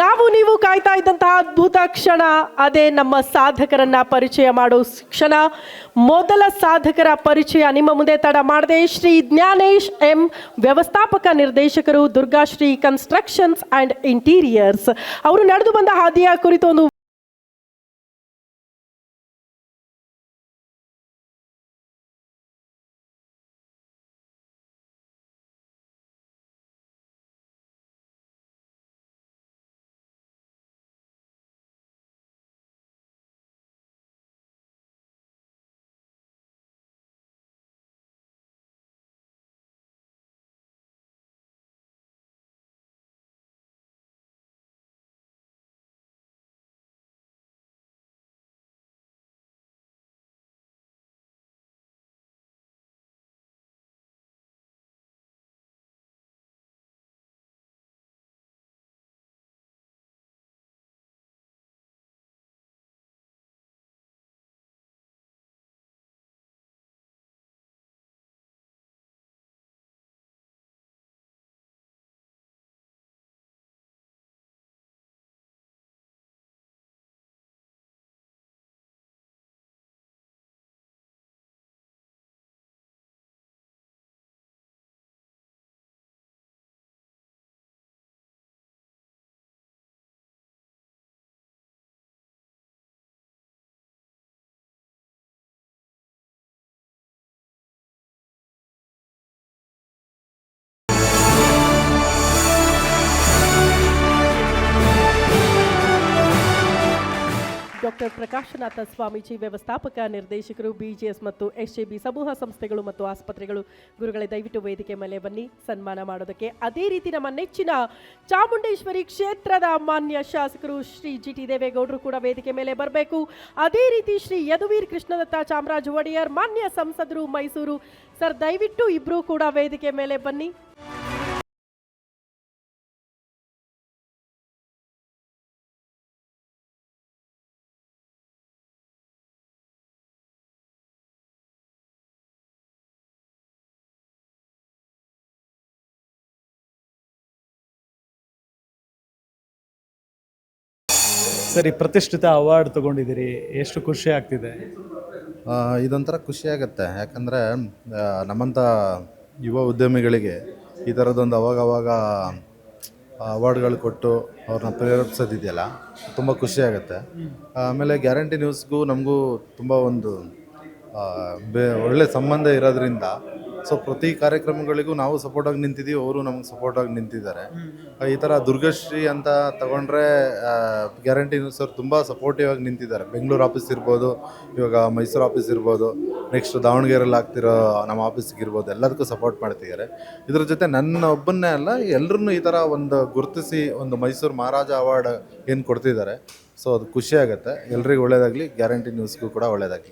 ನಾವು ನೀವು ಕಾಯ್ತಾ ಇದ್ದಂತಹ ಅದ್ಭುತ ಕ್ಷಣ, ಅದೇ ನಮ್ಮ ಸಾಧಕರನ್ನ ಪರಿಚಯ ಮಾಡೋ ಕ್ಷಣ. ಮೊದಲ ಸಾಧಕರ ಪರಿಚಯ ನಿಮ್ಮ ಮುಂದೆ ತಡ ಮಾಡದೆ, ಶ್ರೀ ಜ್ಞಾನೇಶ್ ಎಂ, ವ್ಯವಸ್ಥಾಪಕ ನಿರ್ದೇಶಕರು, ದುರ್ಗಾಶ್ರೀ ಕನ್ಸ್ಟ್ರಕ್ಷನ್ಸ್ ಅಂಡ್ ಇಂಟೀರಿಯರ್ಸ್. ಅವರು ನಡೆದು ಬಂದ ಹಾದಿಯ ಕುರಿತು ಒಂದು ಡಾಕ್ಟರ್ ಪ್ರಕಾಶನಾಥ ಸ್ವಾಮೀಜಿ, ವ್ಯವಸ್ಥಾಪಕ ನಿರ್ದೇಶಕರು, ಬಿಜಿಎಸ್ ಮತ್ತು ಎಸ್ಜೆಬಿ ಸಮೂಹ ಸಂಸ್ಥೆಗಳು ಮತ್ತು ಆಸ್ಪತ್ರೆಗಳು. ಗುರುಗಳೇ, ದಯವಿಟ್ಟು ವೇದಿಕೆ ಮೇಲೆ ಬನ್ನಿ ಸನ್ಮಾನ ಮಾಡೋದಕ್ಕೆ. ಅದೇ ರೀತಿ ನಮ್ಮ ನೆಚ್ಚಿನ ಚಾಮುಂಡೇಶ್ವರಿ ಕ್ಷೇತ್ರದ ಮಾನ್ಯ ಶಾಸಕರು ಶ್ರೀ ಜಿಟಿ ದೇವೇಗೌಡರು ಕೂಡ ವೇದಿಕೆ ಮೇಲೆ ಬರಬೇಕು. ಅದೇ ರೀತಿ ಶ್ರೀ ಯದುವೀರ್ ಕೃಷ್ಣದತ್ತ ಚಾಮರಾಜ ಒಡೆಯರ್, ಮಾನ್ಯ ಸಂಸದರು ಮೈಸೂರು. ಸರ್, ದಯವಿಟ್ಟು ಇಬ್ರು ಕೂಡ ವೇದಿಕೆ ಮೇಲೆ ಬನ್ನಿ. ಸರಿ, ಪ್ರತಿಷ್ಠಿತ ಅವಾರ್ಡ್ ತಗೊಂಡಿದ್ದೀರಿ, ಎಷ್ಟು ಖುಷಿ ಆಗ್ತಿದೆ? ಇದೊಂಥರ ಖುಷಿಯಾಗತ್ತೆ. ಯಾಕಂದರೆ ನಮ್ಮಂಥ ಯುವ ಉದ್ಯಮಿಗಳಿಗೆ ಈ ಥರದೊಂದು ಅವಾಗವಾಗ ಅವಾರ್ಡ್ಗಳು ಕೊಟ್ಟು ಅವ್ರನ್ನ ಪ್ರೇರೇಪಿಸೋದಿದೆಯಲ್ಲ, ತುಂಬ ಖುಷಿಯಾಗತ್ತೆ. ಆಮೇಲೆ ಗ್ಯಾರಂಟಿ ನ್ಯೂಸ್ಗೂ ನಮಗೂ ತುಂಬ ಒಂದು ಒಳ್ಳೆ ಸಂಬಂಧ ಇರೋದ್ರಿಂದ ಪ್ರತಿ ಕಾರ್ಯಕ್ರಮಗಳಿಗೂ ನಾವು ಸಪೋರ್ಟಾಗಿ ನಿಂತಿದ್ದೀವಿ, ಅವರು ನಮಗೆ ಸಪೋರ್ಟಾಗಿ ನಿಂತಿದ್ದಾರೆ. ಈ ಥರ ದುರ್ಗಶ್ರೀ ಅಂತ ತಗೊಂಡ್ರೆ ಗ್ಯಾರಂಟಿ ನ್ಯೂಸ್ ಅವ್ರು ತುಂಬ ಸಪೋರ್ಟಿವ್ ಆಗಿ ನಿಂತಿದ್ದಾರೆ. ಬೆಂಗಳೂರು ಆಫೀಸ್ ಇರ್ಬೋದು, ಇವಾಗ ಮೈಸೂರು ಆಫೀಸ್ ಇರ್ಬೋದು, ನೆಕ್ಸ್ಟ್ ದಾವಣಗೆರೆಯಲ್ಲಿ ಆಗ್ತಿರೋ ನಮ್ಮ ಆಫೀಸಿಗೆ ಇರ್ಬೋದು, ಎಲ್ಲದಕ್ಕೂ ಸಪೋರ್ಟ್ ಮಾಡ್ತಿದ್ದಾರೆ. ಇದ್ರ ಜೊತೆ ನನ್ನ ಒಬ್ಬನ್ನೇ ಅಲ್ಲ, ಎಲ್ಲರನ್ನೂ ಈ ಥರ ಒಂದು ಗುರುತಿಸಿ ಒಂದು ಮೈಸೂರು ಮಹಾರಾಜ ಅವಾರ್ಡ್ ಏನು ಕೊಡ್ತಿದ್ದಾರೆ. ಅದು ಖುಷಿಯಾಗುತ್ತೆ. ಎಲ್ರಿಗೂ ಒಳ್ಳೆಯದಾಗಲಿ, ಗ್ಯಾರಂಟಿ ನ್ಯೂಸ್ಗೂ ಕೂಡ ಒಳ್ಳೆಯದಾಗಲಿ.